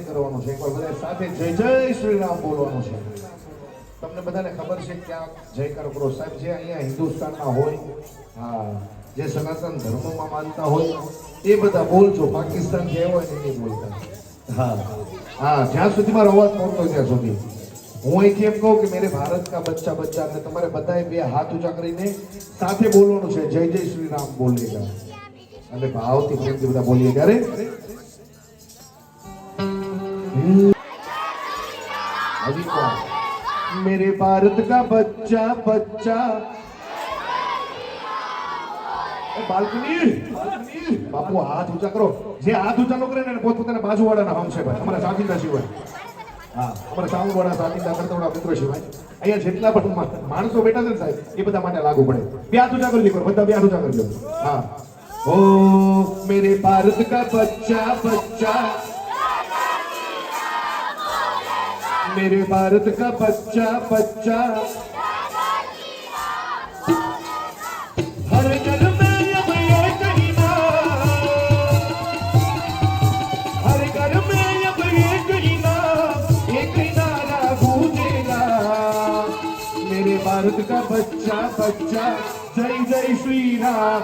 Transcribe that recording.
કરવાનું છે. એકવાર બધા સાથે જય જય શ્રી રામ બોલવાનું છે. તમને બધાને ખબર છે કે આ જયકાર કરો સાહેબ જે અહીંયા હિન્દુસ્તાનના હોય, હા, જે સનાતન ધર્મમાં માનતા હોય એ બધા બોલજો. પાકિસ્તાન જે હોય ને એ બોલતા. હા હા, જ્યાં સુધી મારો અવાજ પહોંચતો ત્યાં સુધી હું અહીંથી એમ કહું કે મેરે ભારત કા બચ્ચા બચ્ચા, અને તમારે બધાએ બે હાથ ઊંચા કરીને સાથે બોલવાનું છે જય જય શ્રી રામ બોલેગા. અને ભાવથી પ્રેમથી બધા બોલીએ ત્યારે अभी कौन मेरे भारत का बच्चा बच्चा बालकनी बापू हाथ ऊंचा करो. जे हाथ ऊंचा न करे ने પોતપોતાના બાજુવાળાના હમ છે ભાઈ. અમારા સાકીના સિવાય, હા, અમારા સાઉન્ડવાળા સાકીના કરતોડા મિત્રો સિવાય અહીંયા જેટલા પણ માણસો બેઠા છે ને સાહેબ એ બધા માટે લાગુ પડે. બે હાથ ઊંચા કરી દીકરો, બધા બે હાથ ઊંચા કરજો. હા, ओ मेरे भारत का बच्चा बच्चा, मेरे भारत का बच्चा बच्चा, हर घर में अब एक ही नाम, हर घर में अब एक ही नाम, एक ही नारा गूंजेगा. मेरे भारत का बच्चा बच्चा, जय जय श्री राम.